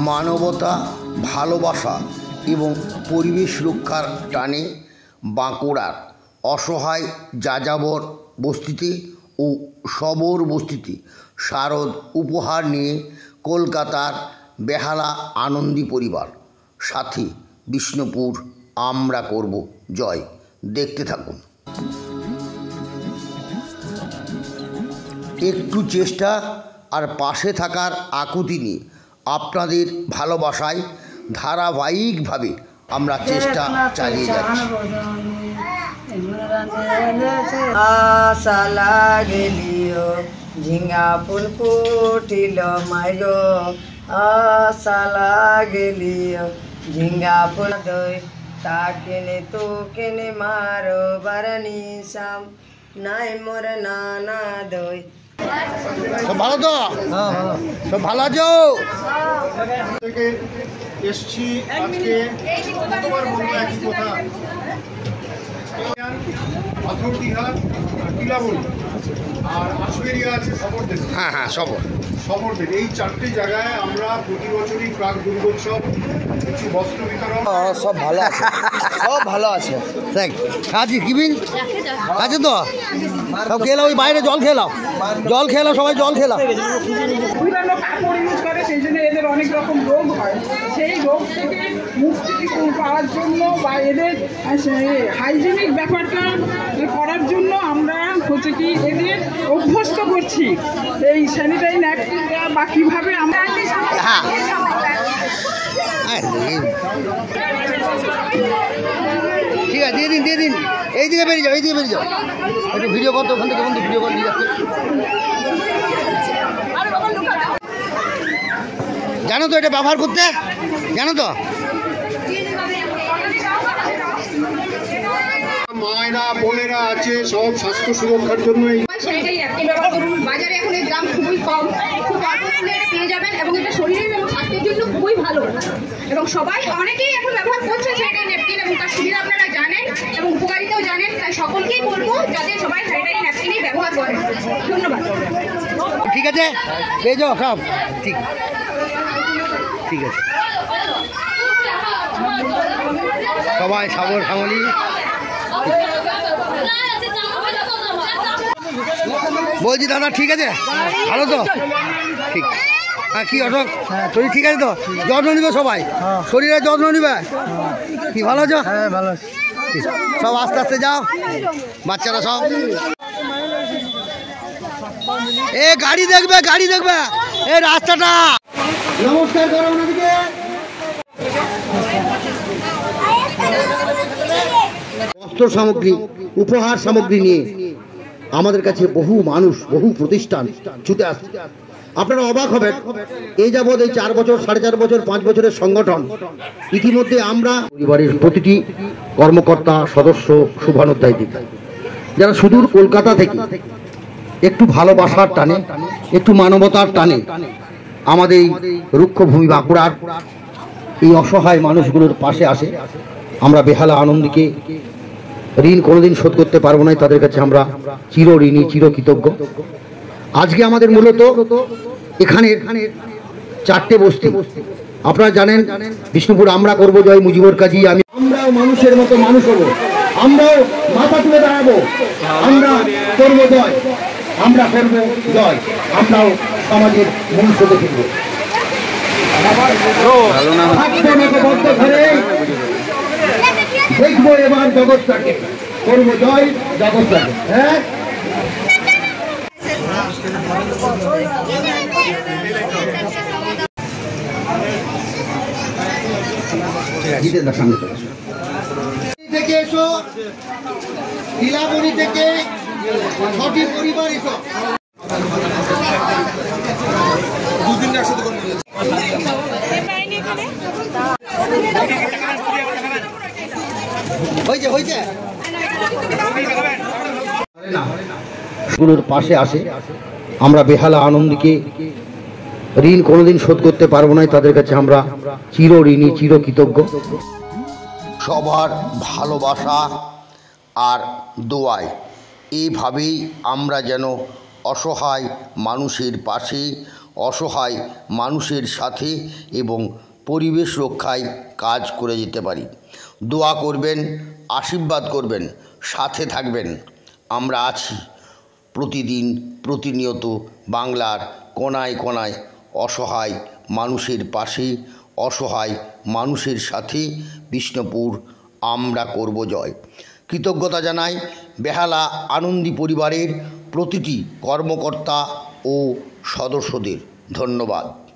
মানবতা, ভালোবাসা এবং পরিবেশ রক্ষার টানে বাঁকুড়ার অসহায় যাযাবর বস্তিতে ও শবর বস্তিতে শারদ উপহার নিয়ে কলকাতার বেহালা আনন্দী পরিবার সাথে বিষ্ণুপুর আমরা করব জয়। দেখতে থাকুন। একটু চেষ্টা আর পাশে থাকার আকুতি নিয়ে আপনাদের ভালোবাসায় ধারাবাহিকভাবে আমরা চেষ্টা চালিয়ে যাচ্ছি। আশা লাগলিও ঝিঙ্গা ফুল ফুটিল মাইগো, আশা লাগলিও ঝিঙ্গা ফুল দই তাকেনে তো কেনে মারো বারানি শাম নাই মোর নানা দই। সব ভালো তো? সব ভালো আছো? থেকে এসছি আজকে কতবার বলবো একই কথা, পাথর দীঘার টিলাবনি আর আশবেরিয়া আছে সবরদেশ। হ্যাঁ হ্যাঁ সবরদেশ এই চারটে জায়গায় আমরা প্রতি বছরই প্রাক দুর্গোৎসব কিছু বস্ত্র বিতরণ। সব ভালো আছে, সব ভালো আছে। দেখ কাজী কিবিন আছে তো, সব খেলাও, ওই বাইরে জল খেলাও, সবাই জল খেলাও। পুরানো কাপড় ইউজ করে, সেই জন্য এদের অনেক রকম রোগ হয়। সেই রোগ থেকে মুক্তি পাওয়ার জন্য বা এদের হাইজিনিক ব্যাপারটা করার জন্য আমরা হচ্ছে কি এদের অভ্যস্ত করছি এই স্যানিটারি ন্যাপকিন বা কীভাবে আমরা। হ্যাঁ ঠিক আছে, দিয়ে দিন এইদিকে বেরিয়ে যাও, একটু ভিডিও করতে, ওখান থেকে বন্ধু ভিডিও করে নিয়ে যাচ্ছে। জানো তো এটা ব্যবহার করতে, জানো তো? মায়েরা বোনেরা আছে সব স্বাস্থ্য সুরক্ষার জন্য বাজারে এখন এর দাম খুবই কম, খুব অল্প মূল্যে এটা পেয়ে যাবেন এবং এটা শরীরের এবং স্বাস্থ্যের জন্য খুবই ভালো এবং সবাই অনেকেই এখন ব্যবহার করছে স্যানিটারি ন্যাপকিন এবং তার সুবিধা আপনারা জানেন এবং উপকারিতাও জানেন। তাই সকলকেই বলবো যাতে সবাই স্যানিটারি ন্যাপকিনই ব্যবহার করেন। ধন্যবাদ। ঠিক আছে, পেয়ে যাও সব, ঠিক আছে। সবাই সাবর সামলি বলছি দাদা, ঠিক আছে, ভালো তো? ঠিক। হ্যাঁ কি অশোক, শরীর ঠিক আছে তো? যত্ন নিবে সবাই, শরীরের যত্ন নিবে। কি ভালো আছো? হ্যাঁ ভালো। সব আস্তে আস্তে যাও, বাচ্চারা সব। এ গাড়ি দেখবে, এ রাস্তাটা। নমস্কার করো ওনাদিকে। বস্ত্র সামগ্রী, উপহার সামগ্রী নিয়ে আমাদের কাছে বহু মানুষ, বহু প্রতিষ্ঠান ছুটে আসছে। আপনারা অবাক হবেন, এই যাবৎ এই 4 বছর, 4.5 বছর, 5 বছরের সংগঠন, ইতিমধ্যে আমরা পরিবারের প্রতিটি কর্মকর্তা সদস্য শুভানুধ্যায় দিই, যারা সুদূর কলকাতা থেকে একটু ভালোবাসার টানে, একটু মানবতার টানে আমাদের এই রুক্ষভূমি বাঁকুড়ার এই অসহায় মানুষগুলোর পাশে আসে। আমরা বেহালা আনন্দীকে ঋণ কোনোদিন শোধ করতে পারবো না, তাদের কাছে আমরা চিরঋণী, চিরকৃতজ্ঞ। আজকে আমাদের মূলত এখানে 4টে বস্তি, আপনারা জানেন বিষ্ণুপুর আমরা করব জয়, মুজিবর কাজী আমি। আমরাও মানুষের মতো মানুষ হবো, আমরাও মাথা তুলে দাঁড়াবো, আমরা করবো জয়, আমরাও সমাজের মনুষ্য দেখিব। দেখবো এবার জগৎটাকে, করবো জয় জগৎটাকে। হ্যাঁ থেকে এসো, লীলাবনী থেকে 6টি পরিবার এসো। দুদিন একসাথে করবো। গুলোর পাশে আসে। আমরা বেহালা আনন্দীকে ঋণ কোনোদিন শোধ করতে পারবো না, তাদের কাছে আমরা চিরঋণী, চিরকৃতজ্ঞ। সবার ভালোবাসা আর দোয়ায় এইভাবেই আমরা যেন অসহায় মানুষের পাশে অসহায় মানুষের সাথে এবং পরিবেশ রক্ষায় কাজ করে যেতে পারি। দোয়া করবেন, আশীর্বাদ করবেন, সাথে থাকবেন। আমরা আছি প্রতিদিন প্রতিনিয়ত বাংলার কোনায় কোনায় অসহায় মানুষের পাশে, অসহায় মানুষের সাথে। বিষ্ণুপুর আমরা করব জয়। কৃতজ্ঞতা জানাই বেহালা আনন্দী পরিবারের প্রতিটি কর্মকর্তা ও সদস্যদের। ধন্যবাদ।